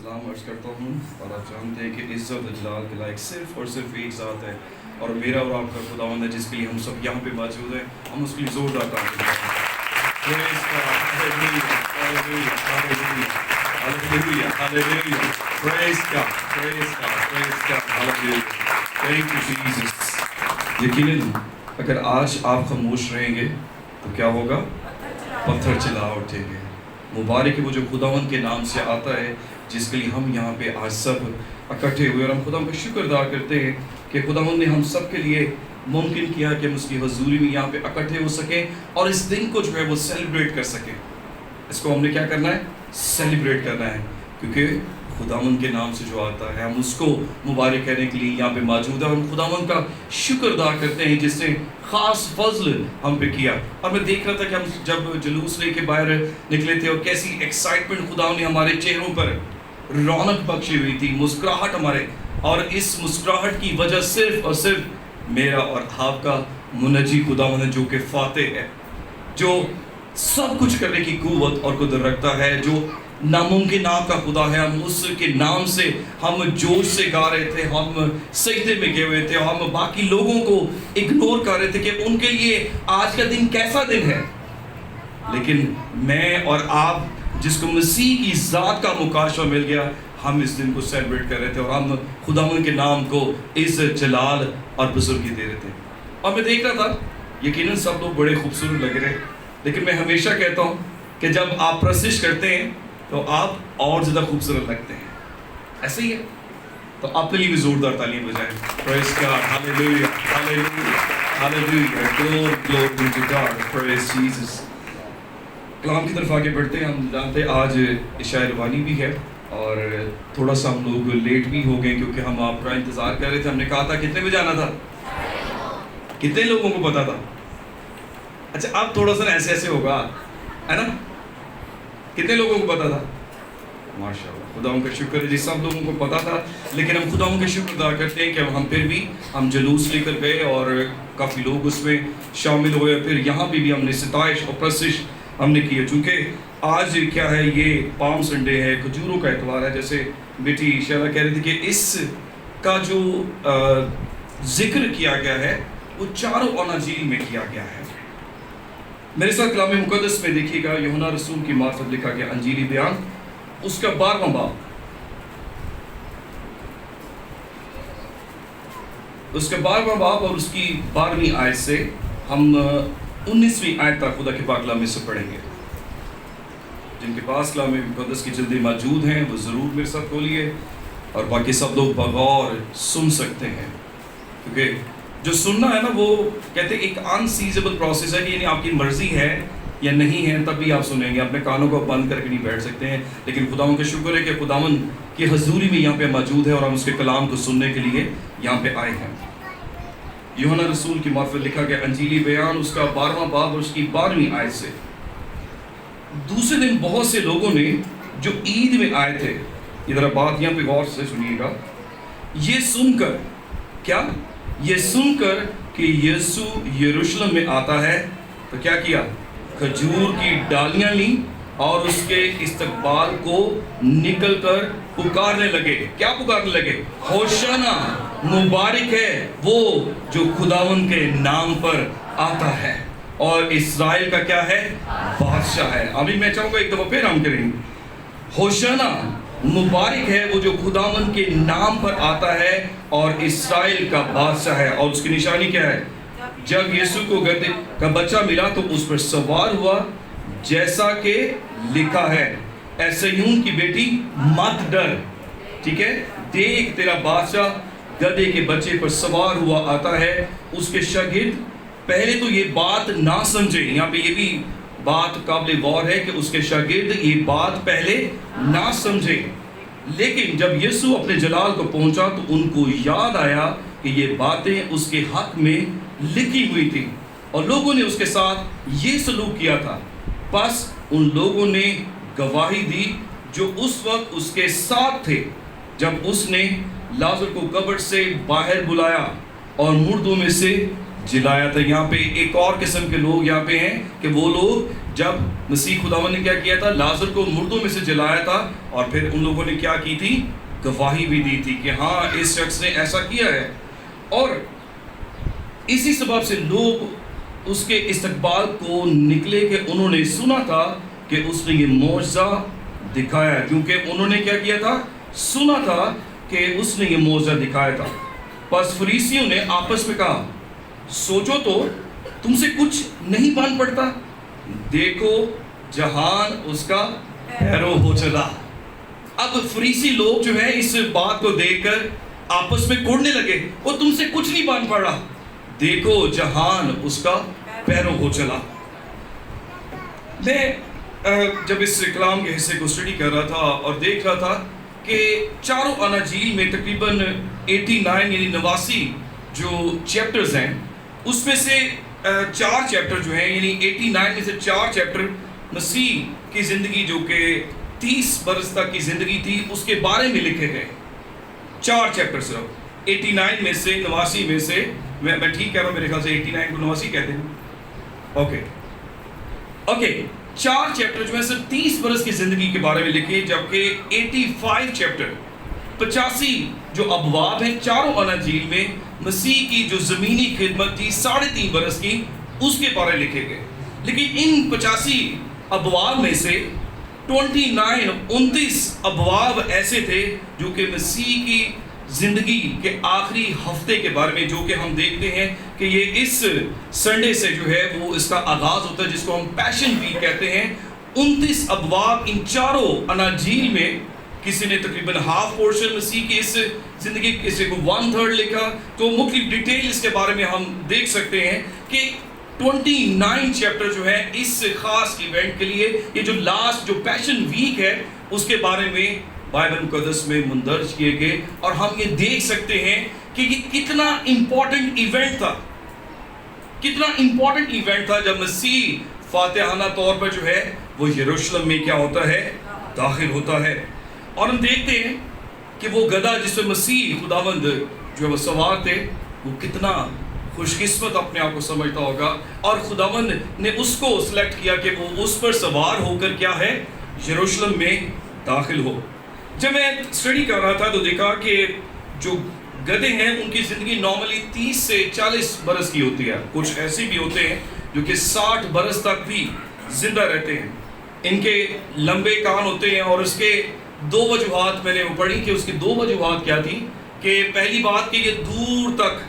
سلام عرض کرتا ہوں اور آپ جانتے ہیں کہ عزت و جلال کے لائق صرف اور صرف ایک ذات ہے اور میرا اور آپ کا خداوند ہے جس کے لیے ہم سب یہاں پہ موجود ہیں. ہم اس کے لیے زوردار تعریف کرتے ہیں. Praise God. Hallelujah. Hallelujah. Hallelujah. Hallelujah. Hallelujah. Praise God. Praise God. Praise God. Hallelujah. Thank you Jesus. یقیناً اگر آج آپ خاموش رہیں گے تو کیا ہوگا؟ پتھر چلا اٹھیں گے. مبارک ہے وہ جو خداوند کے نام سے آتا ہے جس کے لیے ہم یہاں پہ آج سب اکٹھے ہوئے اور ہم خداوند کا شکر ادا کرتے ہیں کہ خداوند نے ہم سب کے لیے ممکن کیا کہ ہم اس کی حضوری میں یہاں پہ اکٹھے ہو سکیں اور اس دن کو جو ہے وہ سیلیبریٹ کر سکیں. اس کو ہم نے کیا کرنا ہے؟ سیلیبریٹ کرنا ہے کیونکہ خداوند کے نام سے جو آتا ہے ہم اس کو مبارک کہنے کے لیے یہاں پہ موجود ہے. ہم خداوند کا شکر ادا کرتے ہیں جس نے خاص فضل ہم پہ کیا. اور میں دیکھ رہا تھا کہ ہم جب جلوس لے کے باہر نکلے تھے اور کیسی ایکسائٹمنٹ خداوند نے ہمارے چہروں پر رونق بخشی ہوئی تھی, مسکراہٹ ہمارے, اور اس مسکراہٹ کی وجہ صرف اور صرف میرا اور آپ کا منجی خداوند ہے جو کہ فاتح ہے, جو سب کچھ کرنے کی قوت اور قدرت رکھتا ہے, جو ناممکنات کا خدا ہے. ہم اس کے نام سے ہم جوش سے گا رہے تھے, ہم سجدے میں گئے ہوئے تھے, ہم باقی لوگوں کو اگنور کر رہے تھے کہ ان کے لیے آج کا دن کیسا دن ہے. لیکن میں اور آپ جس کو مسیح کی ذات کا مکاشفہ مل گیا, ہم اس دن کو سیلیبریٹ کر رہے تھے اور ہم خداوند کے نام کو عزت, جلال اور بزرگی دے رہے تھے. اور میں دیکھ رہا تھا یقیناً سب لوگ بڑے خوبصورت لگ رہے, لیکن میں ہمیشہ کہتا ہوں کہ جب آپ پرستش کرتے ہیں تو آپ اور زیادہ خوبصورت لگتے ہیں. ایسے ہی ہے تو آپ کے لیے بھی زوردار تعلیم بجائیں. Praise God. Hallelujah. Hallelujah. Hallelujah. Glory to God. Praise Jesus. کلام کی طرف آگے بڑھتے ہیں. ہم جانتے ہیں آج عشاء روانی بھی ہے اور تھوڑا سا ہم لوگ لیٹ بھی ہو گئے کیونکہ ہم آپ کا انتظار کر رہے تھے. ہم نے کہا تھا کتنے بجے آنا تھا, کتنے لوگوں کو پتا تھا؟ اچھا اب تھوڑا سا ایسے ایسے ہوگا ہے نا, کتنے لوگوں کو پتا تھا؟ ماشاء اللہ, خداوند کا شکر ہے جی, سب لوگوں کو پتا تھا. لیکن ہم خداوند کا شکر ادا کرتے ہیں کہ ہم پھر بھی ہم جلوس لے کر گئے اور کافی لوگ اس میں شامل ہوئے. پھر یہاں پہ بھی ہم نے ستائش اور پرستش ہم نے کی ہے. چونکہ آج کیا ہے, یہ پام سنڈے ہے, کھجوروں کا اتوار ہے. جیسے بیٹی شیلا کہہ رہی تھی کہ اس کا جو ذکر کیا گیا ہے وہ چاروں اناجیل میں کیا گیا ہے. میرے ساتھ کلام مقدس میں دیکھیے گا, یوحنا رسول کی معرفت لکھا گیا انجیلی بیان, اس کا 12واں باب, اس کا 12واں باب اور اس کی 12ویں آیت سے ہم 19ویں آیت تک خدا کے پاک کلام میں سے پڑھیں گے. جن کے پاس کلام مقدس کی جلدیں موجود ہیں وہ ضرور میرے ساتھ کھولیے اور باقی سب لوگ بغور سن سکتے ہیں, کیونکہ جو سننا ہے نا وہ کہتے ہیں ایک انسیزبل پروسیس ہے, یعنی آپ کی مرضی ہے یا نہیں ہے تب بھی آپ سنیں گے. اپنے کانوں کو بند کر کے نہیں بیٹھ سکتے ہیں. لیکن خداوند کا شکر ہے کہ خداوند کی حضوری میں یہاں پہ موجود ہے اور ہم اس کے کلام کو سننے کے لیے یہاں پہ آئے ہیں. یوحنا رسول کی معرفت لکھا گیا انجیلی بیان, اس کا 12واں باب اور اس کی 12ویں آیت سے. دوسرے دن بہت سے لوگوں نے جو عید میں آئے تھے, ادھر بات یہاں پہ غور سے سنیے گا, یہ سن کر, کیا یہ سن کر کہ یسوع یروشلم میں آتا ہے تو کیا کیا, کھجور کی ڈالیاں لیں اور اس کے استقبال کو نکل کر پکارنے لگے. کیا پکارنے لگے؟ ہوشنا, مبارک ہے وہ جو خداوند کے نام پر آتا ہے اور اسرائیل کا کیا ہے, بادشاہ ہے. ابھی میں چاہوں گا ایک دفعہ پھر ہم کریں, ہوشنا, مبارک ہے وہ جو خداوند کے نام پر آتا ہے اور اسرائیل کا بادشاہ ہے. اور اس کی نشانی کیا ہے؟ جب یسوع کو گدھے کا بچہ ملا تو اس پر سوار ہوا جیسا کہ لکھا ہے, اے صہیون کی بیٹی مت ڈر, ٹھیک ہے, دیکھ تیرا بادشاہ گدھے کے بچے پر سوار ہوا آتا ہے. اس کے شاگرد پہلے تو یہ بات نہ سمجھے, یہاں پہ یہ بھی بات قابل غور ہے کہ اس کے شاگرد یہ بات پہلے نہ سمجھے, لیکن جب یسوع اپنے جلال کو پہنچا تو ان کو یاد آیا کہ یہ باتیں اس کے حق میں لکھی ہوئی تھی اور لوگوں نے اس کے ساتھ یہ سلوک کیا تھا. پس ان لوگوں نے گواہی دی جو اس وقت اس کے ساتھ تھے جب اس نے لازر کو قبر سے باہر بلایا اور مردوں میں سے جلایا تھا. یہاں پہ ایک اور قسم کے لوگ یہاں پہ ہیں کہ وہ لوگ جب مسیح خداوند نے کیا کیا تھا, لازر کو مردوں میں سے جلایا تھا, اور پھر ان لوگوں نے کیا کی تھی, گواہی بھی دی تھی کہ ہاں اس شخص نے ایسا کیا ہے. اور اسی سبب سے لوگ اس کے استقبال کو نکلے کہ انہوں نے سنا تھا کہ اس نے یہ معجزہ دکھایا, کیونکہ انہوں نے کیا کیا تھا, سنا تھا کہ اس نے یہ معجزہ دکھایا تھا. پس فریسیوں نے آپس میں کہا, سوچو تو تم سے کچھ نہیں بن پڑتا, دیکھو جہان اس کا پیرو ہو چلا. اب فریسی لوگ جو ہے اس بات کو دیکھ کر آپس میں کوڑنے لگے, وہ تم سے کچھ نہیں بن پڑ رہا, دیکھو جہان اس کا پیرو ہو چلا. میں جب اس کلام کے حصے کو اسٹڈی کر رہا تھا اور دیکھ رہا تھا کہ چاروں اناجیل میں تقریباً 89 یعنی 89 جو چیپٹرز ہیں, اس میں سے 4 چیپٹر جو ہیں, یعنی 89 میں سے 4 چیپٹر مسیح کی زندگی جو کہ 30 برس تک کی زندگی تھی اس کے بارے میں لکھے گئے. 4 چیپٹر صرف 89 میں سے 89 میں سے, میں ٹھیک کہہ رہا ہوں, میرے خیال سے 89 کو 89 کہتے ہیں. اوکے 4 چیپٹر جو ہے صرف 30 برس کی زندگی کے بارے میں لکھے, جبکہ 85 چیپٹر 85 جو ابواب ہیں چاروں اناجیل میں مسیح کی جو زمینی خدمت تھی 3.5 برس کی, اس کے بارے لکھے گئے. لیکن ان 85 ابواب میں سے 29 ابواب ایسے تھے جو کہ مسیح کی زندگی کے آخری ہفتے کے بارے میں, جو کہ ہم دیکھتے ہیں کہ یہ اس سنڈے سے جو ہے وہ اس کا آغاز ہوتا ہے, جس کو ہم پیشن ویک کہتے ہیں. 29 ابواب ان چاروں اناجیل میں, کسی نے تقریباً ہاف پورشن مسیح کی اس زندگی, کسی کو 1/3 لکھا, تو مختلف ڈیٹیل اس کے بارے میں ہم دیکھ سکتے ہیں کہ 29 چیپٹر جو ہے اس خاص ایونٹ کے لیے, یہ جو لاسٹ جو پیشن ویک ہے اس کے بارے میں بائبل مقدس میں مندرج کیے گئے. اور ہم یہ دیکھ سکتے ہیں کہ یہ کتنا امپورٹنٹ ایونٹ تھا, کتنا امپورٹنٹ ایونٹ تھا جب مسیح فاتحانہ طور پر جو ہے وہ یروشلم میں کیا ہوتا ہے, داخل ہوتا ہے. اور ہم دیکھتے ہیں کہ وہ گدھا جس پہ مسیح خداوند جو ہے وہ سوار تھے, وہ کتنا خوش قسمت اپنے آپ کو سمجھتا ہوگا, اور خداوند نے اس کو سلیکٹ کیا کہ وہ اس پر سوار ہو کر کیا ہے, یروشلم میں داخل ہو. جب میں اسٹڈی کر رہا تھا تو دیکھا کہ جو گدھے ہیں ان کی زندگی نارملی 30 سے 40 برس کی ہوتی ہے. کچھ ایسے بھی ہوتے ہیں جو کہ 60 برس تک بھی زندہ رہتے ہیں. ان کے لمبے کان ہوتے ہیں, اور اس کے 2 وجوہات میں نے وہ پڑھی کہ اس کی 2 وجوہات کیا تھی. کہ پہلی بات کہ یہ دور تک,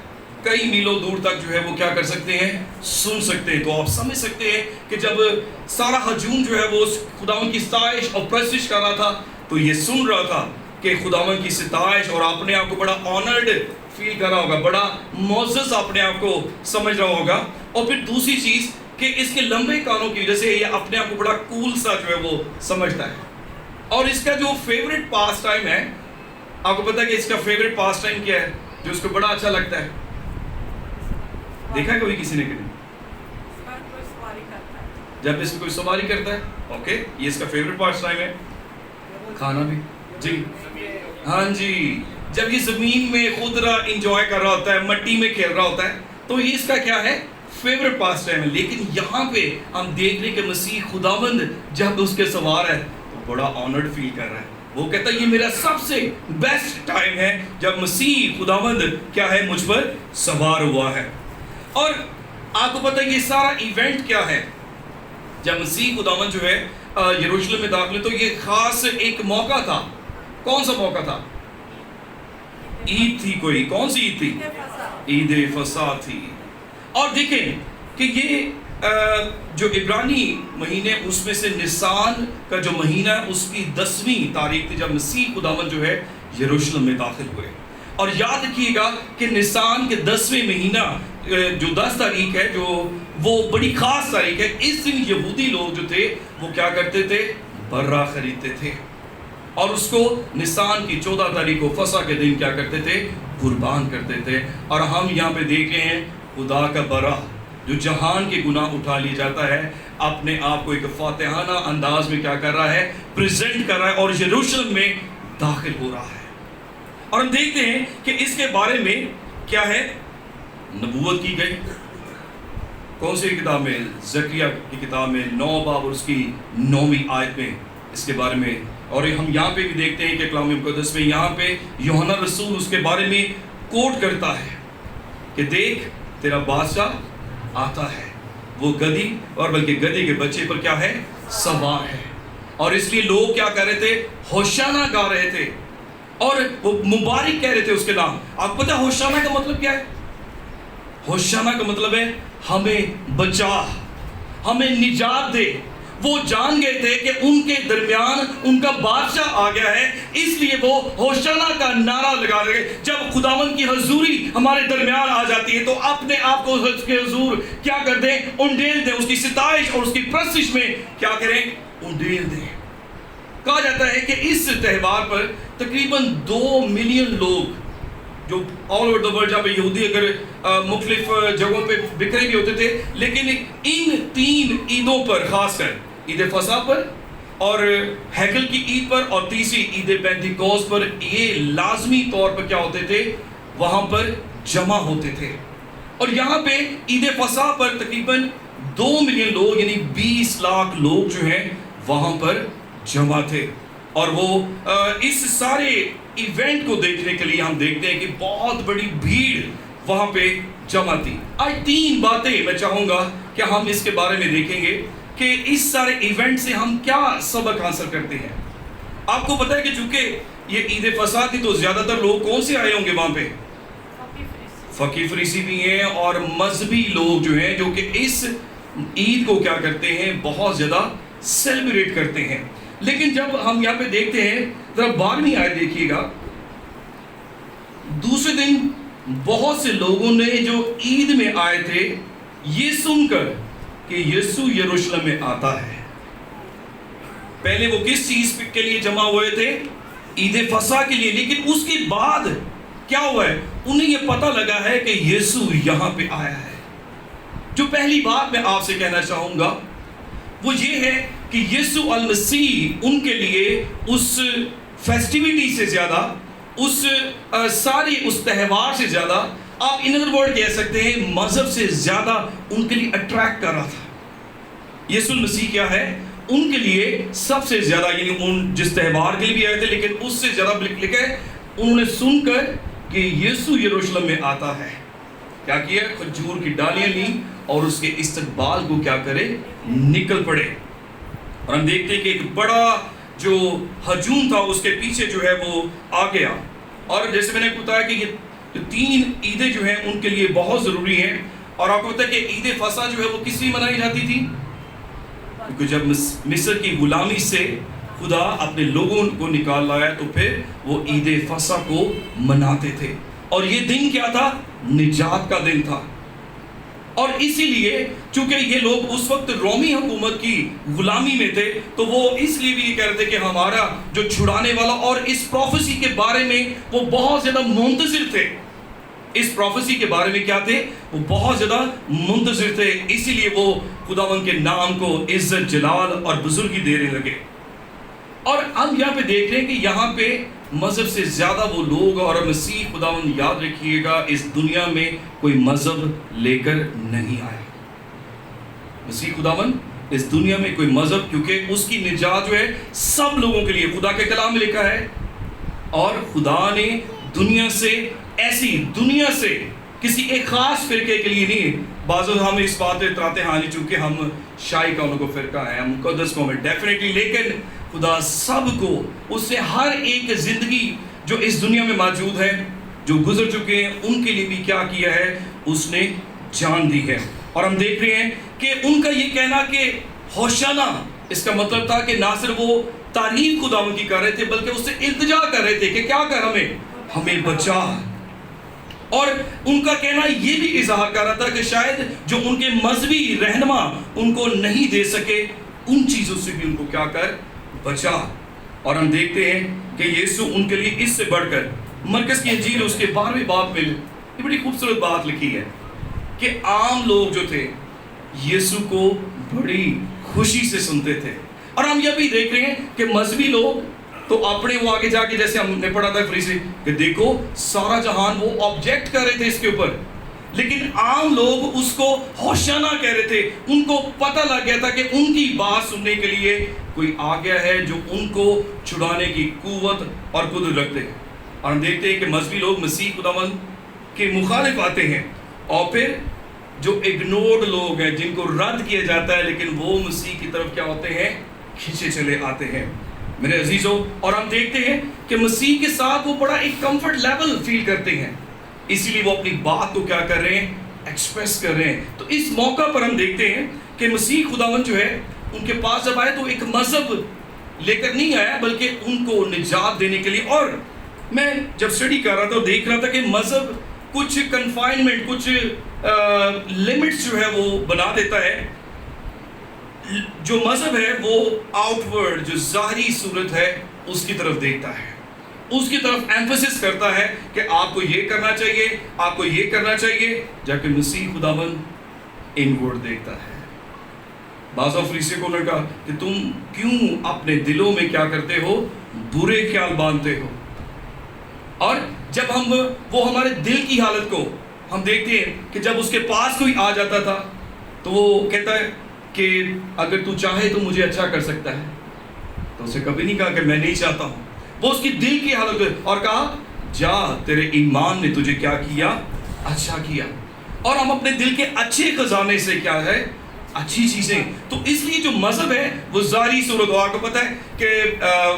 کئی میلوں دور تک جو ہے وہ کیا کر سکتے ہیں, سن سکتے ہیں. تو آپ سمجھ سکتے ہیں کہ جب سارا ہجوم جو ہے وہ خداوند کی ستائش اور پرستش کر رہا تھا, تو یہ سن رہا تھا کہ خداوند کی ستائش, اور اپنے آپ کو بڑا آنرڈ فیل کر رہا ہوگا, بڑا معزز اپنے آپ کو سمجھ رہا ہوگا. اور پھر دوسری چیز کہ اس کے لمبے کانوں کی وجہ سے یہ اپنے آپ کو بڑا کول سا جو ہے وہ سمجھتا ہے. اور اس کا جو فیوریٹ پاس ٹائم ہے, آپ کو پتا ہے کہ اس کا فیوریٹ پاس ٹائم کیا ہے جو اس کو بڑا اچھا لگتا ہے؟ دیکھا ہے کبھی کسی نے؟ جب اس میں کوئی سواری کرتا ہے, اوکے, یہ اس کا فیوریٹ پاس ٹائم ہے. کھانا بھی, جی ہاں جی, جب یہ زمین میں خود انجوائے کر رہا ہوتا ہے, مٹی میں کھیل رہا ہوتا ہے, تو یہ اس کا کیا ہے, فیوریٹ پاس ٹائم ہے. لیکن یہاں پہ ہم دیکھ رہے کہ مسیح خداوند جب اس کے سوار ہے تو بڑا آنرڈ فیل کر رہا ہے. وہ کہتا ہے یہ میرا سب سے بیسٹ ٹائم ہے جب مسیح خداوند کیا ہے, مجھ پر سوار ہوا ہے. اور آپ کو پتہ ہے یہ سارا ایونٹ کیا ہے, جب مسیح خداوند جو ہے یروشلم میں داخل, تو یہ خاص ایک موقع تھا. کون سا موقع تھا؟ عید تھی کوئی, کون سی عید تھی؟ عید فصح تھی. اور دیکھیں کہ یہ جو عبرانی مہینے اس میں سے نسان کا جو مہینہ ہے اس کی 10ویں تاریخ تھی جب مسیح خداوند جو ہے یروشلم میں داخل ہوئے. اور یاد رکھیے گا کہ نسان کے 10ویں مہینہ جو 10 تاریخ ہے, جو وہ بڑی خاص تاریخ ہے. اس دن یہودی لوگ جو تھے وہ کیا کرتے تھے, برہ خریدتے تھے, اور اس کو نسان کی 14 تاریخ کو فصح کے دن کیا کرتے تھے, قربان کرتے تھے. اور ہم یہاں پہ دیکھ رہے ہیں خدا کا برہ جو جہان کے گناہ اٹھا لیا جاتا ہے, اپنے آپ کو ایک فاتحانہ انداز میں کیا کر رہا ہے, پریزنٹ کر رہا ہے, اور یروشلم میں داخل ہو رہا ہے. اور ہم دیکھتے ہیں کہ اس کے بارے میں کیا ہے, نبوت کی گئی. کون سی کتاب میں؟ زکریا کی کتاب میں 9 باب اور اس کی 9ویں آیت میں اس کے بارے میں. اور ہم یہاں پہ بھی دیکھتے ہیں کہ کلام مقدس میں یہاں پہ یوحنا رسول اس کے بارے میں کوٹ کرتا ہے کہ دیکھ تیرا بادشاہ آتا ہے، وہ گدی اور بلکہ گدی کے بچے پر کیا ہے؟ سوار ہے. اور اس لیے لوگ کیا کہہ رہے تھے؟ ہوشانہ گا رہے تھے اور وہ مبارک کہہ رہے تھے اس کے نام. آپ پتہ ہوشانہ کا مطلب کیا ہے؟ ہوشانہ کا مطلب ہے ہمیں بچا، ہمیں نجات دے. وہ جان گئے تھے کہ ان کے درمیان ان کا بادشاہ آ گیا ہے، اس لیے وہ ہوشانہ کا نعرہ لگا رہے. جب خداوند کی حضوری ہمارے درمیان آ جاتی ہے تو اپنے آپ کو اس کے حضور کیا کر دیں؟ انڈیل دیں. اس کی ستائش اور اس کی پرستش میں کیا کریں؟ انڈیل دیں. کہا جاتا ہے کہ اس تہوار پر تقریباً 2 ملین لوگ جو آل اوور دا ورلڈ، جہاں پہ یہودی اگر مختلف جگہوں پہ بکھرے بھی ہوتے تھے، لیکن ان 3 عیدوں پر، خاص کر عید فصح پر اور ہیکل کی عید پر اور تیسری عید پینتیکوست پر، یہ لازمی طور پر کیا ہوتے تھے؟ وہاں پر جمع ہوتے تھے. اور یہاں پہ عید فصح پر تقریباً 2 ملین لوگ یعنی 20 لاکھ لوگ جو ہیں وہاں پر جمع تھے. اور وہ اس سارے ایونٹ کو دیکھنے کے لیے ہم دیکھتے ہیں کہ بہت بڑی بھیڑ وہاں پہ جمع تھی. آج 3 باتیں میں چاہوں گا کہ ہم اس کے بارے میں دیکھیں گے کہ اس سارے ایونٹ سے ہم کیا سبق حاصل کرتے ہیں. آپ کو پتہ ہے کہ چونکہ یہ عید فصح کی تو زیادہ تر لوگ کون سے آئے ہوں گے وہاں پہ؟ فقیہ فریسی بھی ہیں اور مذہبی لوگ جو ہیں جو کہ اس عید کو کیا کرتے ہیں؟ بہت زیادہ سیلیبریٹ کرتے ہیں. لیکن جب ہم یہاں پہ دیکھتے ہیں ذرا 12ویں آیت دیکھیے گا. دوسرے دن بہت سے لوگوں نے جو عید میں آئے تھے یہ سن کر کہ یسوع یروشلم میں آتا ہے. پہلے وہ کس چیز کے لیے جمع ہوئے تھے؟ عید فصح کے لیے. لیکن اس کے بعد کیا ہوا ہے؟ انہیں یہ پتہ لگا ہے کہ یسوع یہاں پہ آیا ہے. جو پہلی بات میں آپ سے کہنا چاہوں گا وہ یہ ہے کہ یسوع المسیح ان کے لیے اس فیسٹیوٹی سے زیادہ، اس ساری اس تہوار سے زیادہ، آپ ان ادر ورڈ کہہ سکتے ہیں مذہب سے زیادہ ان کے لیے اٹریکٹ کر رہا تھا. یسوع المسیح کیا ہے؟ ان کے لیے سب سے زیادہ، یعنی ان جس تہوار کے لیے بھی آئے تھے لیکن اس سے زیادہ لکھا ہے انہوں نے سن کر کہ یسوع یروشلم میں آتا ہے کیا کیا؟ کھجور کی ڈالیاں لیں اور اس کے استقبال کو کیا کرے؟ نکل پڑے. اور ہم دیکھتے ہیں کہ ایک بڑا جو ہجوم تھا اس کے پیچھے جو ہے وہ آ گیا. اور جیسے میں نے بتایا کہ یہ 3 عیدیں جو ہیں ان کے لیے بہت ضروری ہیں. اور آپ کو پتہ ہے کہ عید فصح جو ہے وہ کس لیے منائی جاتی تھی؟ کیونکہ جب مصر کی غلامی سے خدا اپنے لوگوں کو نکال لایا تو پھر وہ عید فصح کو مناتے تھے. اور یہ دن کیا تھا؟ نجات کا دن تھا. اور اسی لیے چونکہ یہ لوگ اس وقت رومی حکومت کی غلامی میں تھے تو وہ اس لیے بھی یہ کہہ رہے تھے کہ ہمارا جو چھڑانے والا، اور اس پروفیسی کے بارے میں وہ بہت زیادہ منتظر تھے. اس پروفیسی کے بارے میں کیا تھے؟ وہ بہت زیادہ منتظر تھے. اسی لیے وہ خداوند کے نام کو عزت، جلال اور بزرگی دینے لگے. اور ہم یہاں پہ دیکھ رہے ہیں کہ یہاں پہ مذہب سے زیادہ وہ لوگ، اور مسیح خداوند یاد رکھیے گا اس دنیا میں کوئی مذہب لے کر نہیں آیا. مسیح خداوند اس دنیا میں کوئی مذہب، کیونکہ اس کی نجات جو ہے سب لوگوں کے لیے خدا کے کلام میں لکھا ہے. اور خدا نے دنیا سے، ایسی دنیا سے کسی ایک خاص فرقے کے لیے نہیں. بعض ہم اس بات پہ اتراتے ہیں ہاں چونکہ ہم شاہی قوموں کو فرقہ ہے، ہم مقدس قوم ہے، ڈیفینیٹلی، لیکن خدا سب کو، اس سے ہر ایک زندگی جو اس دنیا میں موجود ہے، جو گزر چکے ہیں، ان کے لیے بھی کیا کیا ہے؟ اس نے جان دی ہے. اور ہم دیکھ رہے ہیں کہ ان کا یہ کہنا کہ ہوشانہ، اس کا مطلب تھا کہ نہ صرف وہ تعریف خداوند کی کر رہے تھے بلکہ اس سے التجا کر رہے تھے کہ کیا کر ہمیں بچا. اور ان کا کہنا یہ بھی اظہار کر رہا تھا کہ شاید جو ان کے مذہبی رہنما ان کو نہیں دے سکے ان چیزوں سے بھی ان کو کیا کر بچا. اور ہم دیکھتے ہیں کہ یسوع ان کے لیے اس سے بڑھ کر، مرکز کی انجیل اس کے 12ویں باب میں یہ بڑی خوبصورت بات لکھی ہے کہ عام لوگ جو تھے یسوع کو بڑی خوشی سے سنتے تھے. اور ہم یہ بھی دیکھ رہے ہیں کہ مذہبی لوگ تو اپنے وہ آگے جا کے، جیسے ہم نے پڑھا تھا فریسی، کہ دیکھو سارا جہان وہ آبجیکٹ کر رہے تھے اس کے اوپر لیکن عام لوگ اس کو ہوشیانہ کہہ رہے تھے. ان کو پتہ لگ گیا تھا کہ ان کی بات سننے کے لیے کوئی آ گیا ہے جو ان کو چھڑانے کی قوت اور قدرت رکھتے ہیں. اور ہم دیکھتے ہیں کہ مذہبی لوگ مسیح خداوند کے مخالف آتے ہیں, اور پھر جو اگنورڈ لوگ ہیں جن کو رد کیا جاتا ہے لیکن وہ مسیح کی طرف کیا ہوتے ہیں, کھینچے چلے آتے ہیں میرے عزیزوں. اور ہم دیکھتے ہیں کہ مسیح کے ساتھ وہ بڑا ایک کمفرٹ لیول فیل کرتے ہیں, اسی لیے وہ اپنی بات کو کیا کر رہے ہیں, ایکسپریس کر رہے ہیں. تو اس موقع پر ہم دیکھتے ہیں کہ مسیح خداوند جو ہے ان کے پاس جب آئے تو ایک مذہب لے کر نہیں آیا بلکہ ان کو نجات دینے کے لیے. اور میں جب اسٹڈی کر رہا تھا دیکھ رہا تھا کہ مذہب کچھ کنفائنمنٹ, کچھ لمٹس جو ہے وہ بنا دیتا ہے. جو مذہب ہے وہ آؤٹ ورڈ, جو ظاہری صورت ہے اس کی طرف دیکھتا ہے, اس کی طرف ایمفسس کرتا ہے کہ آپ کو یہ کرنا چاہیے, آپ کو یہ کرنا چاہیے, جبکہ مسیح خداوند انورڈ دیکھتا ہے. بعض فریسیوں کو لگا کہ تم کیوں اپنے دلوں میں کیا کرتے ہو, برے خیال باندھتے ہو. اور جب ہم وہ ہمارے دل کی حالت کو ہم دیکھتے ہیں کہ جب اس کے پاس کوئی آ جاتا تھا تو وہ کہتا ہے کہ اگر تو چاہے تو مجھے اچھا کر سکتا ہے, تو اسے کبھی نہیں کہا کہ میں نہیں چاہتا ہوں. وہ اس کی دل کی حالت اور کہا جا تیرے ایمان نے تجھے کیا کیا, اچھا کیا. اور ہم اپنے دل کے اچھے خزانے سے کیا ہے, اچھی چیزیں. تو اس لیے جو مذہب ہے وہ ظاہری صورت ہو. آپ کو پتہ ہے کہ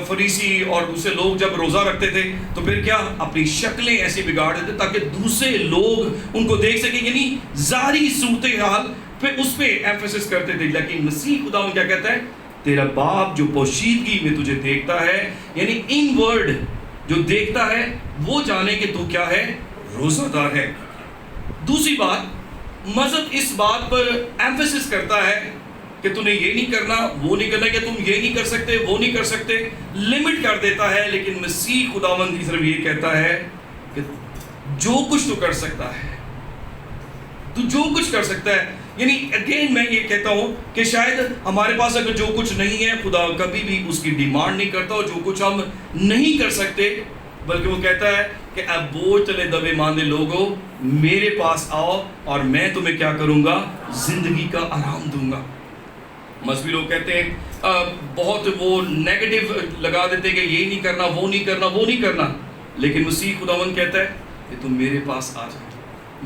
فریسی اور دوسرے لوگ جب روزہ رکھتے تھے تو پھر کیا اپنی شکلیں ایسی بگاڑ دیتے تاکہ دوسرے لوگ ان کو دیکھ سکیں, یعنی ظاہری صورتحال پھر اس پہ ایمفسس کرتے تھے. لیکن مسیح خداوند کیا کہتا ہے, تیرا باپ جو پوشیدگی میں تجھے دیکھتا ہے, یعنی ان ورڈ جو دیکھتا ہے وہ جانے کہ تو کیا ہے, روزہ دار ہے. دوسری بات, مذہب اس بات پر ایمفسس کرتا ہے کہ تو نے یہ نہیں کرنا, وہ نہیں کرنا, کہ تم یہ نہیں کر سکتے, وہ نہیں کر سکتے, لمٹ کر دیتا ہے. لیکن مسیح خداوند کی طرف یہ کہتا ہے کہ جو کچھ تو کر سکتا ہے, تو جو کچھ کر سکتا ہے. یعنی اگین میں یہ کہتا ہوں کہ شاید ہمارے پاس اگر جو کچھ نہیں ہے, خدا کبھی بھی اس کی ڈیمانڈ نہیں کرتا, اور جو کچھ ہم نہیں کر سکتے بلکہ وہ کہتا ہے کہ اب بوجھ تلے دبے باندھے لوگوں میرے پاس آؤ اور میں تمہیں کیا کروں گا, زندگی کا آرام دوں گا. مذہبی لوگ کہتے ہیں بہت وہ نیگیٹو لگا دیتے کہ یہ نہیں کرنا, وہ نہیں کرنا, وہ نہیں کرنا. لیکن مسیح خداوند کہتا ہے کہ تم میرے پاس آ جاؤ,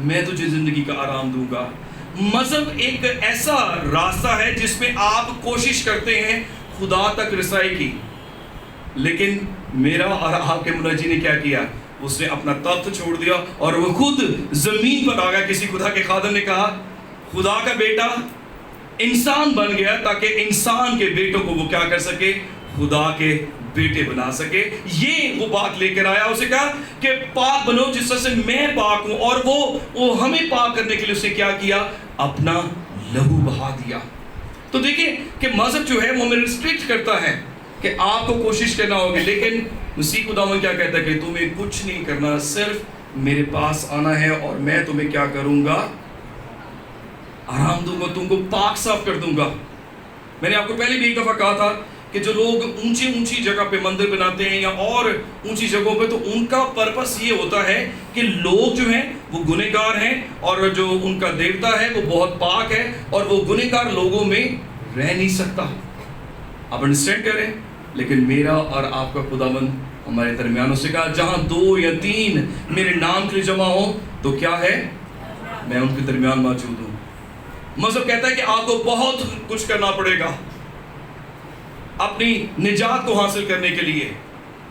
میں تجھے زندگی کا آرام دوں گا. مذہب ایک ایسا راستہ ہے جس میں آپ کوشش کرتے ہیں خدا تک رسائی کی, لیکن میرا اور آپ کے منجی نے کیا کیا, اس نے اپنا تخت چھوڑ دیا اور وہ خود زمین پر آ گیا. کسی خدا کے خادم نے کہا خدا کا بیٹا انسان بن گیا تاکہ انسان کے بیٹوں کو وہ کیا کر سکے, خدا کے بیٹے بنا سکے. یہ وہ بات لے کر آیا, اسے کہا کہ پاک بنو جس طرح سے میں پاک ہوں, اور وہ ہمیں پاک کرنے کے لیے اس نے کیا کیا, اپنا لہو بہا دیا. تو دیکھیں کہ مذہب جو ہے وہ ہمیں ریسٹرکٹ کرتا ہے کہ آپ کو کوشش کرنا ہوگی, لیکن مسیح خداوند کیا کہتا ہے کہ تمہیں کچھ نہیں کرنا, صرف میرے پاس آنا ہے اور میں تمہیں کیا کروں گا, آرام دوں گا, تم کو پاک صاف کر دوں گا. میں نے آپ کو پہلے بھی ایک دفعہ کہا تھا کہ جو لوگ اونچی جگہ پہ مندر بناتے ہیں یا اور اونچی جگہوں پہ, تو ان کا پرپس یہ ہوتا ہے کہ لوگ جو ہیں وہ گنہگار ہیں اور جو ان کا دیوتا ہے وہ بہت پاک ہے, اور وہ گنہگار لوگوں میں رہ نہیں سکتا. آپ انڈرسٹینڈ کریں. لیکن میرا اور آپ کا خداوند ہمارے درمیانوں سے کہا جہاں 2 یا 3 میرے نام کے لیے جمع ہوں تو کیا ہے, میں ان کے درمیان موجود ہوں. مذہب کہتا ہے کہ آپ کو بہت کچھ کرنا پڑے گا اپنی نجات کو حاصل کرنے کے لیے,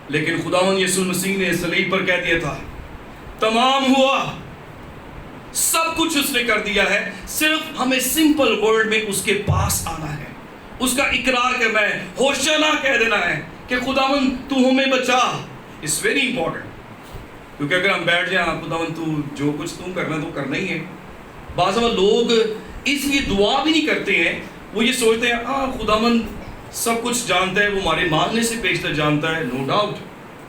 لیکن خداوند یسوع مسیح نے صلیب پر کہہ دیا تھا تمام ہوا, سب کچھ اس نے کر دیا ہے, صرف ہمیں سمپل ورڈ میں اس کے پاس آنا ہے, اس کا اقرار کرنا ہے, ہوشیانہ کہہ دینا ہے کہ خداوند تو ہمیں بچا. It's very important. کیونکہ اگر ہم بیٹھ جائیں خداوند تو جو کچھ تم کرنا تو کرنا ہی ہے. بعض لوگ اس لیے دعا بھی نہیں کرتے ہیں, وہ یہ سوچتے ہیں خداوند سب کچھ جانتا ہے, وہ ہمارے مانگنے سے بیشتر جانتا ہے, نو ڈاؤٹ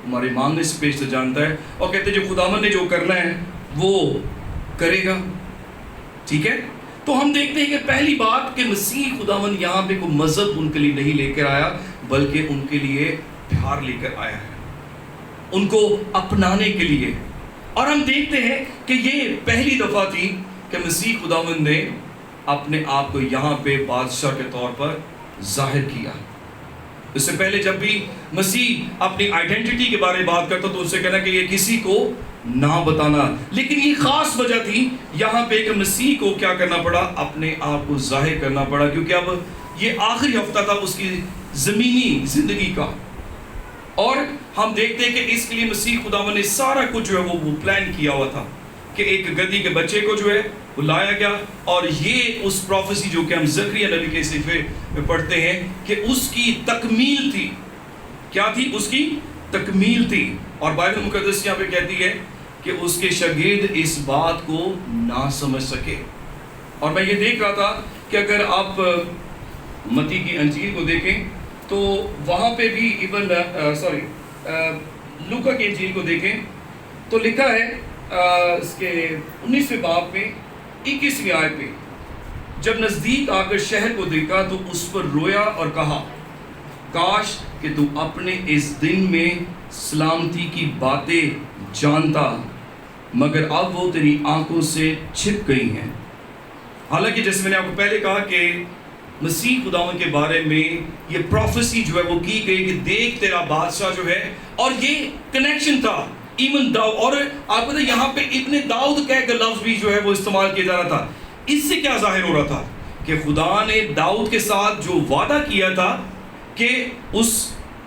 ہمارے مانگنے سے بیشتر جانتا ہے, اور کہتے ہیں جو خداوند نے جو کرنا ہے وہ کرے گا. ٹھیک ہے. تو ہم دیکھتے ہیں کہ پہلی بات کہ مسیح خداوند یہاں پہ کوئی مذہب ان کے لیے نہیں لے کر آیا بلکہ ان کے لیے پیار لے کر آیا ہے, ان کو اپنانے کے لیے. اور ہم دیکھتے ہیں کہ یہ پہلی دفعہ تھی کہ مسیح خداوند نے اپنے آپ کو یہاں پہ بادشاہ کے طور پر ظاہر کیا. اس سے پہلے جب بھی مسیح اپنی آئیڈینٹی کے بارے میں بات کرتا تو اس سے کہنا کہ یہ کسی کو نہ بتانا. لیکن یہ خاص وجہ تھی یہاں پہ کہ مسیح کو کیا کرنا پڑا, اپنے آپ کو ظاہر کرنا پڑا, کیونکہ اب یہ آخری ہفتہ تھا اس کی زمینی زندگی کا. اور ہم دیکھتے ہیں کہ اس کے لیے مسیح خداوند نے سارا کچھ جو ہے وہ پلان کیا ہوا تھا کہ ایک گدی کے بچے کو جو ہے وہ لایا گیا, اور یہ اس پروفیسی جو کہ ہم زکریا نبی کے صحیفے میں پڑھتے ہیں کہ اس کی تکمیل تھی. کیا تھی؟ اس کی تکمیل تھی. اور بائبل مقدس یہاں پہ کہتی ہے کہ اس کے شاگرد اس بات کو نہ سمجھ سکے. اور میں یہ دیکھ رہا تھا کہ اگر آپ متی کی انجیل کو دیکھیں تو وہاں پہ بھی ایون لوکا کی انجیل کو دیکھیں تو لکھا ہے اس کے 19ویں باب میں 21ویں آیت پہ, جب نزدیک آ کر شہر کو دیکھا تو اس پر رویا اور کہا, کاش کہ تو اپنے اس دن میں سلامتی کی باتیں جانتا, مگر اب وہ تیری آنکھوں سے چھپ گئی ہیں. حالانکہ جیسے میں نے آپ کو پہلے کہا کہ مسیح خداوند کے بارے میں یہ پروفیسی جو ہے وہ کی گئی کہ دیکھ تیرا بادشاہ جو ہے, اور یہ کنیکشن تھا ایمن داؤد. اور آپ کو یہاں پہ ابن داؤد کہہ کر لفظ بھی جو ہے وہ استعمال کیا جا رہا تھا. اس سے کیا ظاہر ہو رہا تھا کہ خدا نے داؤد کے ساتھ جو وعدہ کیا تھا کہ اس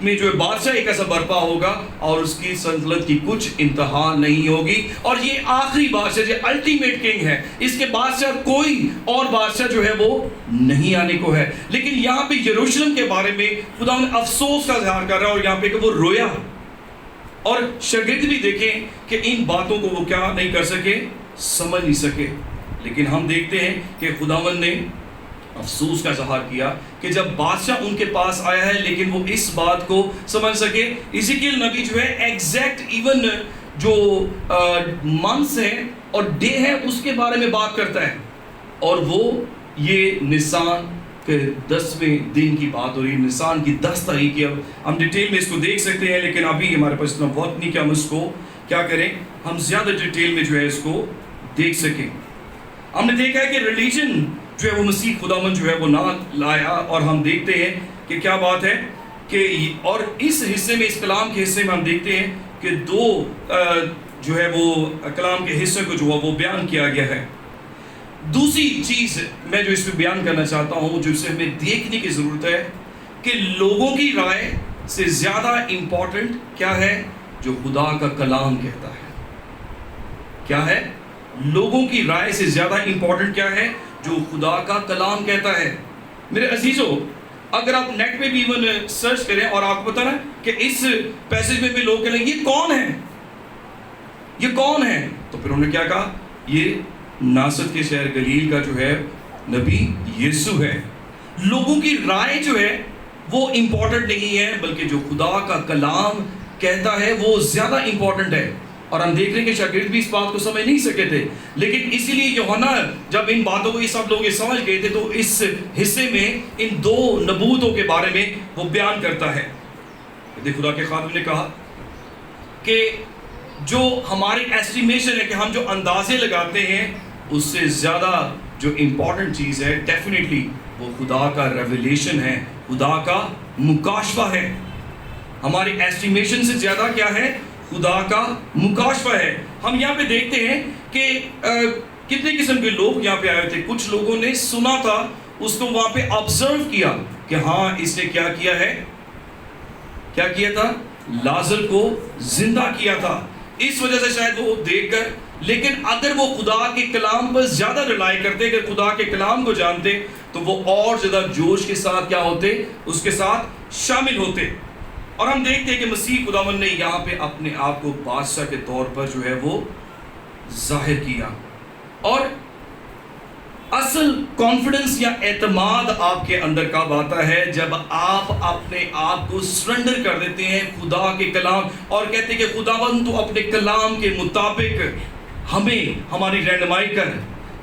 میں جو ہے بادشاہ ایک ایسا برپا ہوگا اور اس کی سلطنت کی کچھ انتہا نہیں ہوگی, اور یہ آخری بادشاہ جو الٹیمیٹ کنگ ہے, اس کے بادشاہ کوئی اور بادشاہ جو ہے وہ نہیں آنے کو ہے. لیکن یہاں پہ یروشلم کے بارے میں خدا نے افسوس کا اظہار کر رہا ہے, اور یہاں پہ کہ وہ رویا. اور شاگرد بھی دیکھیں کہ ان باتوں کو وہ کیا نہیں کر سکے, سمجھ نہیں سکے. لیکن ہم دیکھتے ہیں کہ خداوند نے افسوس کا اظہار کیا کہ جب بادشاہ ان کے پاس آیا ہے لیکن وہ اس بات کو سمجھ سکے. ایزیکیل نبی جو ہے ایگزیکٹ ایون جو منتھس ہیں اور ڈے ہے اس کے بارے میں بات کرتا ہے, اور وہ یہ نسان کے 10ویں دن کی بات ہو رہی ہے, نسان کی 10 تاریخ کی. اب ہم ڈیٹیل میں اس کو دیکھ سکتے ہیں لیکن ابھی ہمارے پاس اتنا وقت نہیں کہ ہم اس کو کیا کریں, ہم زیادہ ڈیٹیل میں جو ہے اس کو دیکھ سکیں. ہم نے دیکھا ہے کہ ریلیجن جو ہے وہ مسیح خداوند جو ہے وہ نہ لایا, اور ہم دیکھتے ہیں کہ کیا بات ہے کہ اور اس حصے میں, اس کلام کے حصے میں ہم دیکھتے ہیں کہ دو جو ہے وہ کلام کے حصے کو جو ہے وہ بیان کیا گیا ہے. دوسری چیز میں جو اس پہ بیان کرنا چاہتا ہوں جو اسے ہمیں دیکھنے کی ضرورت ہے کہ لوگوں کی رائے سے زیادہ امپورٹنٹ کیا ہے, جو خدا کا کلام کہتا ہے. کیا ہے؟ لوگوں کی رائے سے زیادہ امپورٹنٹ کیا ہے, جو خدا کا کلام کہتا ہے. میرے عزیزو, اگر آپ نیٹ پہ بھی ایون سرچ کریں اور آپ کو پتا نا کہ اس پیسج میں بھی لوگ کہیں گے یہ کون ہے, یہ کون ہے, تو پھر انہوں نے کیا کہا, یہ ناصرت کے شہر گلیل کا جو ہے نبی یسوع ہے. لوگوں کی رائے جو ہے وہ امپورٹنٹ نہیں ہے, بلکہ جو خدا کا کلام کہتا ہے وہ زیادہ امپورٹنٹ ہے. اور ہم دیکھ رہے ہیں کہ شاگرد بھی اس بات کو سمجھ نہیں سکے تھے, لیکن اسی لیے یوحنا جب ان باتوں کو یہ سب لوگ سمجھ گئے تھے تو اس حصے میں ان دو نبوتوں کے بارے میں وہ بیان کرتا ہے. خدا کے خادم نے کہا کہ جو ہماری ایسٹیمیشن ہے کہ ہم جو اندازے لگاتے ہیں اس سے زیادہ جو امپورٹنٹ چیز ہے ڈیفینیٹلی وہ خدا کا ریویلیشن ہے, خدا کا مکاشفہ ہے. ہماری ایسٹیمیشن سے زیادہ کیا ہے, خدا کا مکاشفہ ہے. ہم یہاں پہ دیکھتے ہیں کہ کتنے قسم کے لوگ یہاں پہ آئے تھے. کچھ لوگوں نے سنا تھا, اس کو وہاں پہ آبزرو کیا کہ ہاں اس نے کیا کیا ہے, کیا کیا تھا, لازر کو زندہ کیا تھا. اس وجہ سے شاید وہ دیکھ کر, لیکن اگر وہ خدا کے کلام پر زیادہ رلائی کرتے, اگر خدا کے کلام کو جانتے تو وہ اور زیادہ جوش کے ساتھ کیا ہوتے, اس کے ساتھ شامل ہوتے. اور ہم دیکھتے ہیں کہ مسیح خداوند نے یہاں پہ اپنے آپ کو بادشاہ کے طور پر جو ہے وہ ظاہر کیا. اور اصل کانفیڈنس یا اعتماد آپ کے اندر کب آتا ہے, جب آپ اپنے آپ کو سرنڈر کر دیتے ہیں خدا کے کلام اور کہتے ہیں کہ خداوند تو اپنے کلام کے مطابق ہمیں ہماری رہنمائی کر.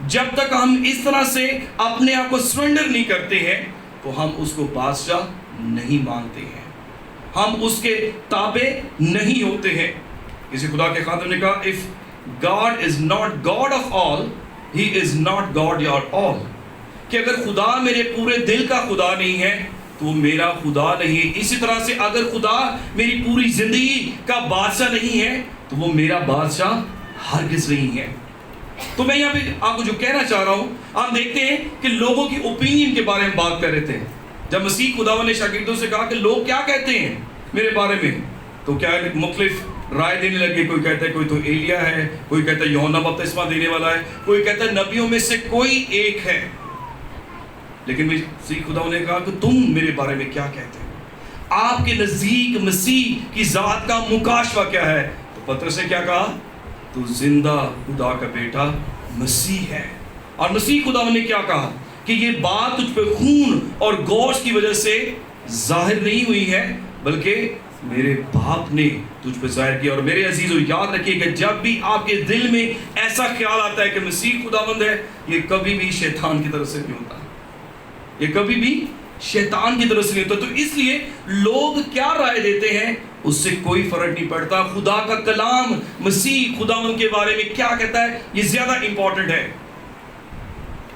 جب تک ہم اس طرح سے اپنے آپ کو سرنڈر نہیں کرتے ہیں تو ہم اس کو بادشاہ نہیں مانتے ہیں, ہم اس کے تابع نہیں ہوتے ہیں. اسی خدا کے خادم نے کہا, if God is not God of all, He is not God your all. کہ اگر خدا میرے پورے دل کا خدا نہیں ہے تو وہ میرا خدا نہیں ہے. اسی طرح سے اگر خدا میری پوری زندگی کا بادشاہ نہیں ہے تو وہ میرا بادشاہ ہرگز نہیں ہے. تو میں یہاں پہ آپ کو جو کہنا چاہ رہا ہوں, آپ دیکھتے ہیں کہ لوگوں کی اوپینین کے بارے میں بات کر رہے تھے. جب مسیح خداوند نے شاگردوں سے کہا کہ لوگ کیا کہتے ہیں میرے بارے میں, تو کیا مختلف رائے دینے لگے. کوئی کہتا ہے کوئی تو ایلیا ہے, کوئی کہتا ہے یوحنا بپتسمہ دینے والا ہے, کوئی کہتا ہے نبیوں میں سے کوئی ایک ہے. لیکن مسیح خداوند نے کہا کہ تم میرے بارے میں کیا کہتے ہیں, آپ کے نزدیک مسیح کی ذات کا مکاشفہ کیا ہے؟ تو پترس نے کیا کہا؟ تو زندہ خدا کا بیٹا مسیح ہے. اور مسیح خداوند نے کیا کہا کہ یہ بات تجھ پہ خون اور گوشت کی وجہ سے ظاہر نہیں ہوئی ہے بلکہ میرے باپ نے تجھ پہ ظاہر کیا. اور میرے عزیزو یاد رکھیے کہ جب بھی آپ کے دل میں ایسا خیال آتا ہے کہ مسیح خداوند ہے, یہ کبھی بھی شیطان کی طرف سے نہیں ہوتا, یہ کبھی بھی شیطان کی طرف سے نہیں ہوتا. تو اس لیے لوگ کیا رائے دیتے ہیں اس سے کوئی فرق نہیں پڑتا. خدا کا کلام مسیح خداوند کے بارے میں کیا کہتا ہے یہ زیادہ امپورٹنٹ ہے.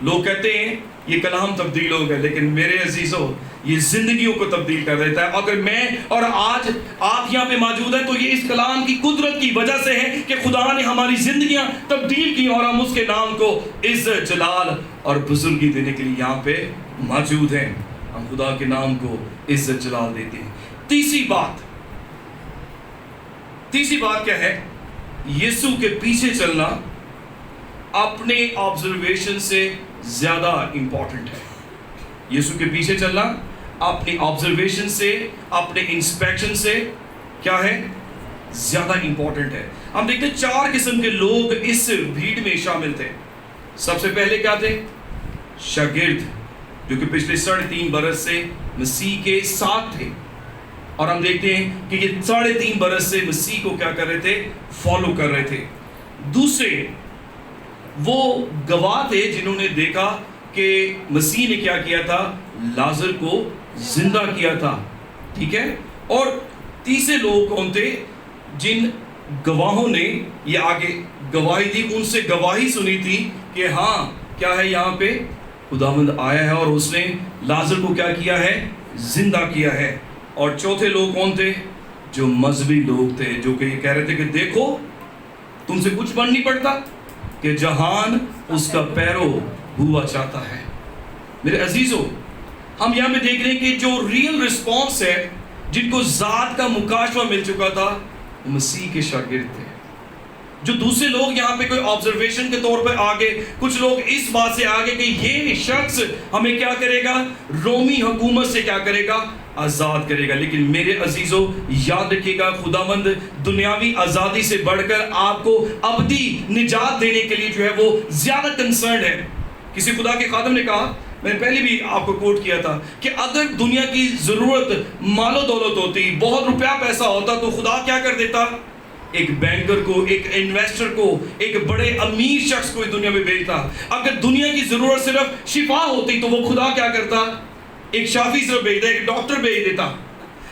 لوگ کہتے ہیں یہ کلام تبدیل ہو گیا, لیکن میرے عزیزو یہ زندگیوں کو تبدیل کر دیتا ہے. اگر میں اور آج آپ یہاں پہ موجود ہیں تو یہ اس کلام کی قدرت کی وجہ سے ہے کہ خدا نے ہماری زندگیاں تبدیل کی اور ہم اس کے نام کو عزت, جلال اور بزرگی دینے کے لیے یہاں پہ موجود ہیں. ہم خدا کے نام کو عزت جلال دیتے ہیں. تیسری بات کیا ہے؟ یسوع کے پیچھے چلنا اپنے آبزرویشن سے زیادہ امپورٹنٹ ہے. یسوع کے پیچھے چلنا اپنی آبزرویشن سے, اپنے انسپیکشن سے کیا ہے؟ زیادہ امپورٹنٹ ہے. ہم دیکھتے ہیں 4 قسم کے لوگ اس بھیڑ میں شامل تھے. سب سے پہلے کیا تھے؟ شاگرد, جو کہ پچھلے 3.5 برس سے مسیح کے ساتھ تھے. اور ہم دیکھتے ہیں کہ یہ 3.5 برس سے مسیح کو کیا کر رہے تھے؟ فالو کر رہے تھے. دوسرے وہ گواہ تھے جنہوں نے دیکھا کہ مسیح نے کیا کیا تھا؟ لازر کو زندہ کیا تھا. ٹھیک ہے. اور تیسرے لوگ کون تھے؟ جن گواہوں نے یہ آگے گواہی دی, ان سے گواہی سنی تھی کہ ہاں کیا ہے, یہاں پہ خداوند آیا ہے اور اس نے لازر کو کیا کیا ہے؟ زندہ کیا ہے. اور چوتھے لوگ کون تھے؟ جو مذہبی لوگ تھے, جو کہ یہ کہہ رہے تھے کہ دیکھو تم سے کچھ بن نہیں پڑتا کہ جہان اس کا پیرو ہوا چاہتا ہے. میرے عزیزو ہم یہاں پہ دیکھ رہے ہیں کہ جو ریئل رسپانس ہے, جن کو ذات کا مکاشفہ مل چکا تھا, وہ مسیح کے شاگرد تھے. جو دوسرے لوگ یہاں پہ کوئی آبزرویشن کے طور پہ آگے, کچھ لوگ اس بات سے آگے کہ یہ شخص ہمیں کیا کرے گا؟ رومی حکومت سے کیا کرے گا؟ آزاد کرے گا. لیکن میرے عزیزو یاد رکھیے گا, خداوند دنیاوی آزادی سے بڑھ کر آپ کو ابدی نجات دینے کے لیے جو ہے وہ زیادہ کنسرنڈ ہے. کسی خدا کے خادم نے کہا, میں نے پہلے بھی آپ کو کوٹ کیا تھا, کہ اگر دنیا کی ضرورت مال و دولت ہوتی, بہت روپیہ پیسہ ہوتا, تو خدا کیا کر دیتا؟ ایک بینکر کو, ایک انویسٹر کو, ایک بڑے امیر شخص کو اس دنیا میں بھیجتا. اگر دنیا کی ضرورت صرف شفا ہوتی تو وہ خدا کیا کرتا؟ ایک شافی صرف بھیجتا, ایک ڈاکٹر بھیج دیتا.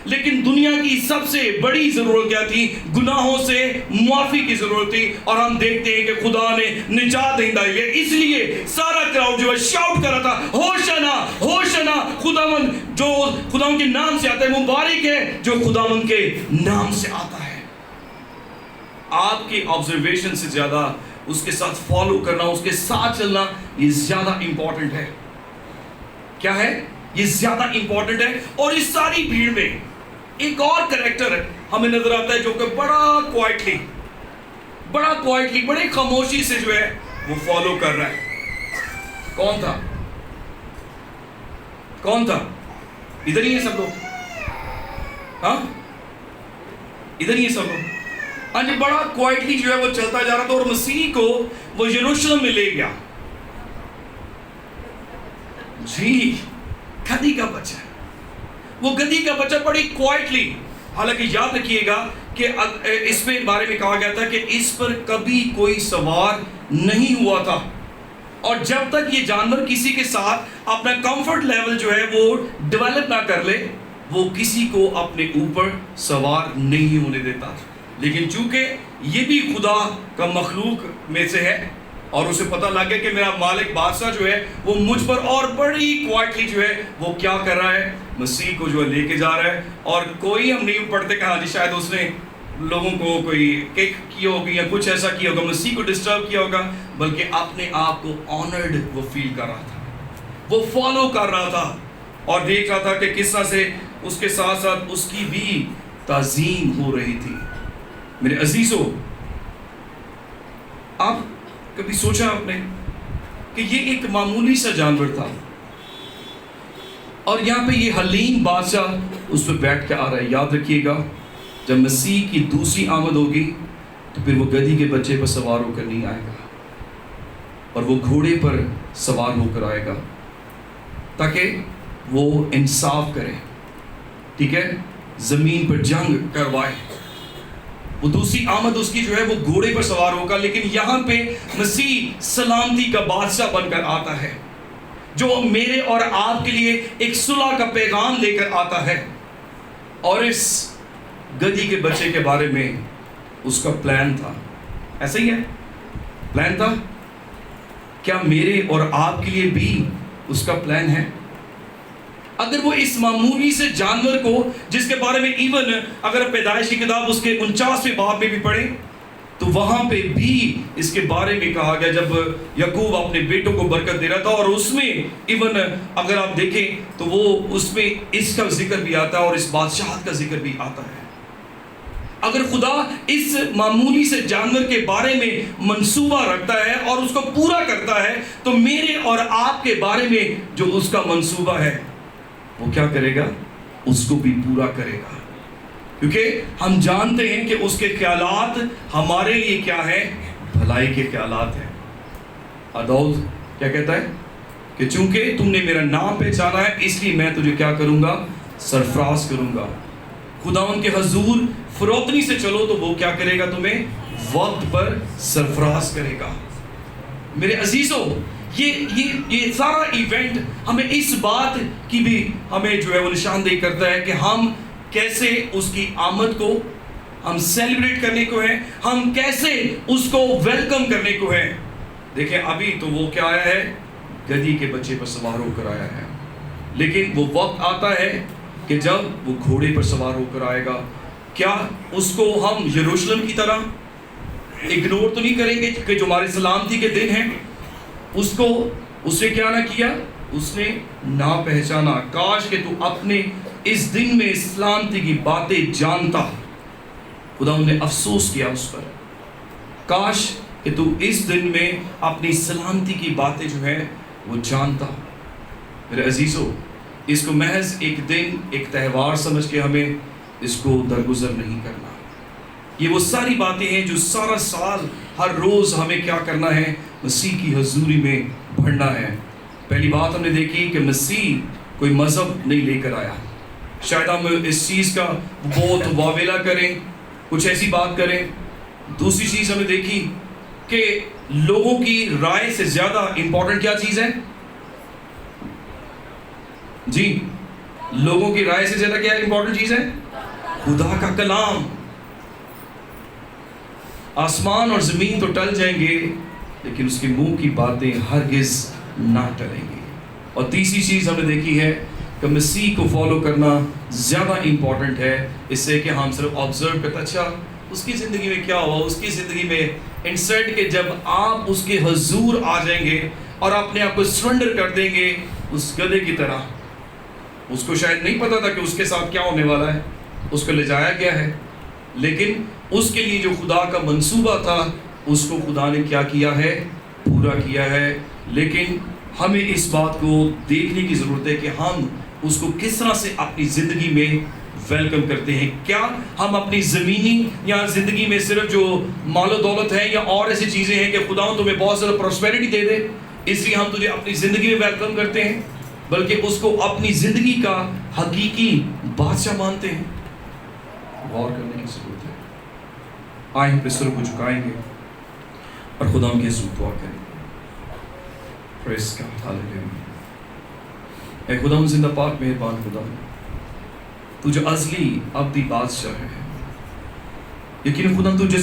لیکن دنیا کی سب سے بڑی ضرورت کیا تھی؟ گناہوں سے معافی کی ضرورت تھی. اور ہم دیکھتے ہیں کہ خدا نے نجات دہندہ ہے, اس لیے سارا کراؤڈ جو ہے شاؤٹ کر رہا تھا, ہوشنا ہوشنا, خداوند جو خداوند کے نام سے آتا ہے, مبارک ہے جو خداوند کے نام سے آتا ہے. آپ کی آبزرویشن سے زیادہ اس کے ساتھ فالو کرنا, اس کے ساتھ چلنا, یہ زیادہ امپورٹنٹ ہے. کیا ہے؟ یہ زیادہ امپورٹنٹ ہے. اور اس ساری بھیڑ میں ایک اور کریکٹر ہمیں نظر آتا ہے جو کہ بڑا کوائٹلی, بڑے خاموشی سے جو ہے وہ فالو کر رہا ہے. کون تھا؟ ادھر ہی ہے سب لوگ, ہاں ادھر ہی ہے سب لوگ. ہاں جی, بڑا کوائٹلی جو ہے وہ چلتا جا رہا تھا, اور مسیح کو وہ یروشلم میں لے گیا. جی گدھی کا بچہ, وہ گدھی کا بچہ بڑی کوائٹلی, حالانکہ یاد رکھیے گا کہ اس میں بارے میں کہا گیا تھا کہ اس پر کبھی کوئی سوار نہیں ہوا تھا. اور جب تک یہ جانور کسی کے ساتھ اپنا کمفرٹ لیول جو ہے وہ ڈیولپ نہ کر لے, وہ کسی کو اپنے اوپر سوار نہیں ہونے دیتا. لیکن چونکہ یہ بھی خدا کا مخلوق میں سے ہے اور اسے پتہ لگ گیا کہ میرا مالک بادشاہ جو ہے وہ مجھ پر اور بڑی کوائٹلی جو ہے وہ کیا کر رہا ہے، مسیح کو جو ہے لے کے جا رہا ہے. اور کوئی ہم نہیں پڑھتے کہ ہاں جی شاید اس نے لوگوں کو کوئی کک کیا ہوگا یا کچھ ایسا کیا ہوگا، مسیح کو ڈسٹرب کیا ہوگا، بلکہ اپنے آپ کو آنرڈ وہ فیل کر رہا تھا، وہ فالو کر رہا تھا اور دیکھ رہا تھا کہ کس طرح سے اس کے ساتھ ساتھ اس کی بھی تعظیم ہو رہی تھی. میرے عزیزو، آپ کبھی سوچا آپ نے کہ یہ ایک معمولی سا جانور تھا اور یہاں پہ یہ حلیم بادشاہ اس پہ بیٹھ کے آ رہا ہے. یاد رکھیے گا جب مسیح کی دوسری آمد ہوگی تو پھر وہ گدھی کے بچے پر سوار ہو کر نہیں آئے گا اور وہ گھوڑے پر سوار ہو کر آئے گا تاکہ وہ انصاف کرے، ٹھیک ہے، زمین پر جنگ کروائے. وہ دوسری آمد اس کی جو ہے وہ گھوڑے پر سوار ہوگا، لیکن یہاں پہ مسیح سلامتی کا بادشاہ بن کر آتا ہے جو میرے اور آپ کے لیے ایک صلح کا پیغام لے کر آتا ہے. اور اس گدھی کے بچے کے بارے میں اس کا پلان تھا. ایسا ہی ہے، پلان تھا. کیا میرے اور آپ کے لیے بھی اس کا پلان ہے؟ اگر وہ اس معمولی سے جانور کو، جس کے بارے میں ایون اگر پیدائش کی کتاب اس کے 49ویں باب میں بھی پڑھیں تو وہاں پہ بھی اس کے بارے میں کہا گیا جب یعقوب اپنے بیٹوں کو برکت دے رہا تھا، اور اس میں ایون اگر آپ دیکھیں تو وہ اس میں اس کا ذکر بھی آتا ہے اور اس بادشاہت کا ذکر بھی آتا ہے. اگر خدا اس معمولی سے جانور کے بارے میں منصوبہ رکھتا ہے اور اس کو پورا کرتا ہے تو میرے اور آپ کے بارے میں جو اس کا منصوبہ ہے وہ کیا کرے گا؟ اس کو بھی پورا کرے گا. کیونکہ ہم جانتے ہیں کہ اس کے خیالات ہمارے لیے کیا ہے؟ بھلائی کے خیالات ہیں. داؤد کیا کہتا ہے کہ چونکہ تم نے میرا نام پہچانا ہے اس لیے میں تجھے کیا کروں گا؟ سرفراز کروں گا. خداوند کے حضور فروتنی سے چلو تو وہ کیا کرے گا؟ تمہیں وقت پر سرفراز کرے گا. میرے عزیزو، یہ سارا ایونٹ ہمیں اس بات کی بھی ہمیں جو ہے وہ نشاندہی کرتا ہے کہ ہم کیسے اس کی آمد کو ہم سیلیبریٹ کرنے کو ہیں، ہم کیسے اس کو ویلکم کرنے کو ہیں. دیکھیں ابھی تو وہ کیا آیا ہے؟ گدھی کے بچے پر سوار ہو کر آیا ہے، لیکن وہ وقت آتا ہے کہ جب وہ گھوڑے پر سوار ہو کر آئے گا. کیا اس کو ہم یروشلم کی طرح اگنور تو نہیں کریں گے کہ جو ہمارے سلامتی کے دن ہیں اس نے کیا نہ کیا؟ اس نے نہ پہچانا. کاش کہ تو اپنے اس دن میں سلامتی کی باتیں جانتا. خدا نے افسوس کیا اس پر. کاش کہ تو اس دن میں اپنی سلامتی کی باتیں جو ہے وہ جانتا. میرے عزیزو، اس کو محض ایک دن ایک تہوار سمجھ کے ہمیں اس کو درگزر نہیں کرنا. یہ وہ ساری باتیں ہیں جو سارا سال ہر روز ہمیں کیا کرنا ہے؟ مسیح کی حضوری میں بڑھنا ہے. پہلی بات ہم نے دیکھی کہ مسیح کوئی مذہب نہیں لے کر آیا. شاید ہم اس چیز کا بہت واویلا کریں، کچھ ایسی بات کریں. دوسری چیز ہم نے دیکھی کہ لوگوں کی رائے سے زیادہ امپورٹنٹ کیا چیز ہے؟ جی، لوگوں کی رائے سے زیادہ کیا امپورٹنٹ چیز ہے؟ خدا کا کلام. آسمان اور زمین تو ٹل جائیں گے لیکن اس کے منہ کی باتیں ہرگز نہ ٹلیں گی. اور تیسری چیز ہم نے دیکھی ہے کہ مسیح کو فالو کرنا زیادہ امپورٹنٹ ہے اس سے کہ ہم صرف آبزرو کرتے اچھا اس کی زندگی میں کیا ہوا، اس کی زندگی میں انسرٹ کہ جب آپ اس کے حضور آ جائیں گے اور اپنے آپ کو سرنڈر کر دیں گے اس گدھے کی طرح. اس کو شاید نہیں پتا تھا کہ اس کے ساتھ کیا ہونے والا ہے، اس کو لے جایا گیا ہے، لیکن اس کے لیے جو خدا کا منصوبہ تھا اس کو خدا نے کیا کیا ہے؟ پورا کیا ہے. لیکن ہمیں اس بات کو دیکھنے کی ضرورت ہے کہ ہم اس کو کس طرح سے اپنی زندگی میں ویلکم کرتے ہیں. کیا ہم اپنی زمینی یا زندگی میں صرف جو مال و دولت ہے یا اور ایسی چیزیں ہیں کہ خدا تمہیں بہت زیادہ پروسپیرٹی دے دے اس لیے ہم تجھے اپنی زندگی میں ویلکم کرتے ہیں، بلکہ اس کو اپنی زندگی کا حقیقی بادشاہ مانتے ہیں؟ غور کرنے کی ضرورت ہے. آئیں بستروں کو جھکائیں گے اور خدا کے حضور دعا کریں گے. پریز گاڈ، ہاللیلویا. اے خدا زندہ پاک مہربان خدا، تو جو ازلی ابدی بادشاہ ہے، یقین خدا تو جیسے